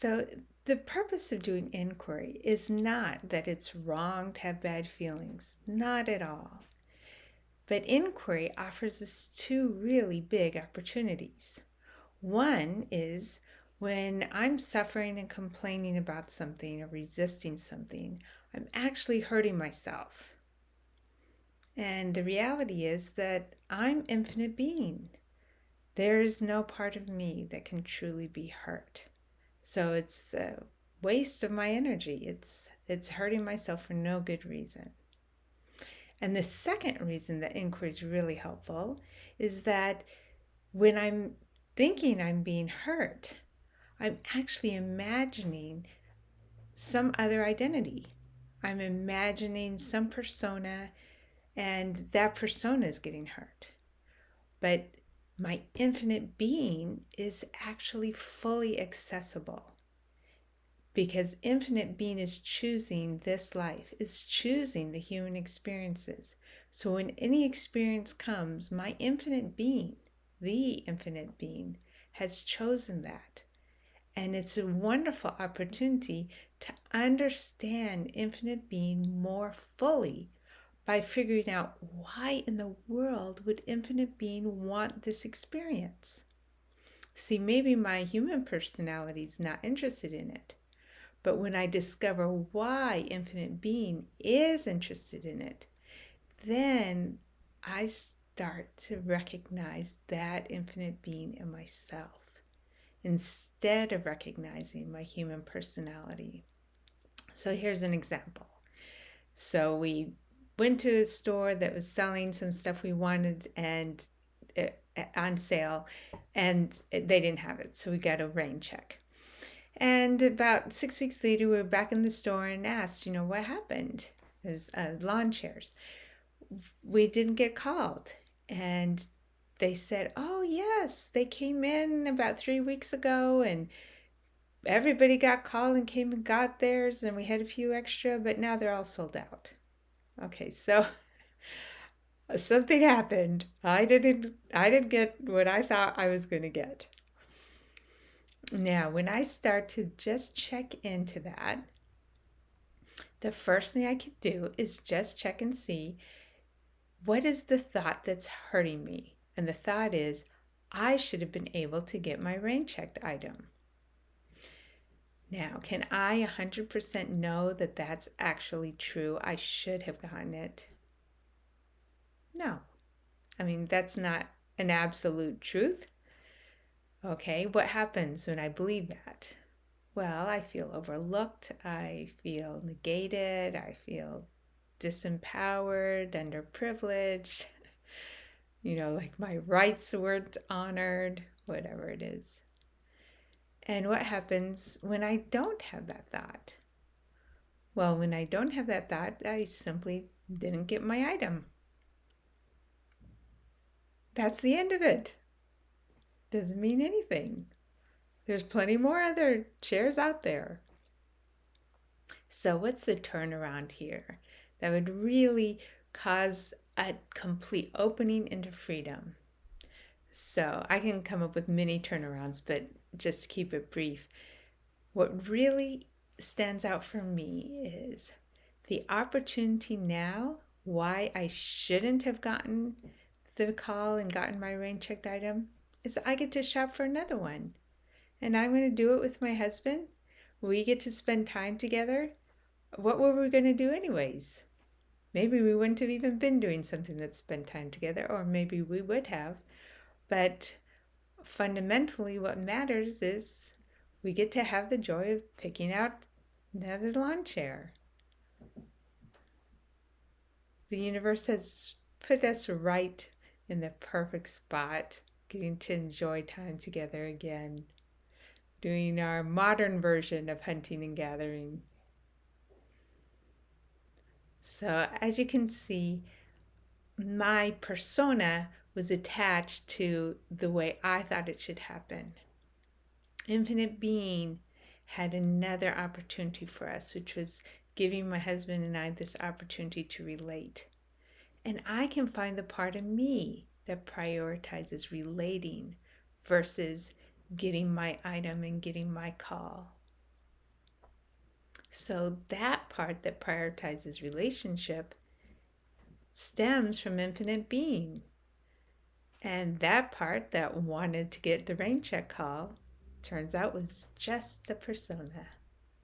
So the purpose of doing inquiry is not that it's wrong to have bad feelings, not at all. But inquiry offers us two really big opportunities. One is when I'm suffering and complaining about something or resisting something, I'm actually hurting myself. And the reality is that I'm infinite being. There is no part of me that can truly be hurt. So it's a waste of my energy. It's hurting myself for no good reason. And the second reason that inquiry is really helpful is that when I'm thinking I'm being hurt, I'm actually imagining some other identity. I'm imagining some persona, and that persona is getting hurt. But my infinite being is actually fully accessible because infinite being is choosing this life, is choosing the human experiences. So when any experience comes, my infinite being, the infinite being, has chosen that. And it's a wonderful opportunity to understand infinite being more fully by figuring out why in the world would infinite being want this experience. See, maybe my human personality is not interested in it. But when I discover why infinite being is interested in it, then I start to recognize that infinite being in myself instead of recognizing my human personality. So here's an example. So we went to a store that was selling some stuff we wanted and on sale, and they didn't have it. So we got a rain check. And about 6 weeks later, we were back in the store and asked, what happened? There's lawn chairs. We didn't get called. And they said, oh, yes, they came in about 3 weeks ago and everybody got called and came and got theirs. And we had a few extra, but now they're all sold out. Okay, so something happened. I didn't get what I thought I was going to get. Now, when I start to just check into that, the first thing I could do is just check and see what is the thought that's hurting me. And the thought is, I should have been able to get my rain checked item. Now, can I 100% know that that's actually true? I should have gotten it. No. I mean, that's not an absolute truth. Okay, what happens when I believe that? Well, I feel overlooked, I feel negated, I feel disempowered, underprivileged, like my rights weren't honored, whatever it is. And what happens when I don't have that thought? Well, when I don't have that thought, I simply didn't get my item. That's the end of it. Doesn't mean anything. There's plenty more other chairs out there. So what's the turnaround here that would really cause a complete opening into freedom? So I can come up with many turnarounds, but just to keep it brief, what really stands out for me is the opportunity now, why I shouldn't have gotten the call and gotten my rain checked item, is I get to shop for another one. And I'm going to do it with my husband. We get to spend time together. What were we going to do anyways? Maybe we wouldn't have even been doing something that spent time together, or maybe we would have. But fundamentally, what matters is we get to have the joy of picking out another lawn chair. The universe has put us right in the perfect spot, getting to enjoy time together again, doing our modern version of hunting and gathering. So as you can see, my persona was attached to the way I thought it should happen. Infinite Being had another opportunity for us, which was giving my husband and I this opportunity to relate. And I can find the part of me that prioritizes relating versus getting my item and getting my call. So that part that prioritizes relationship stems from infinite being. And that part that wanted to get the rain check call turns out was just a persona.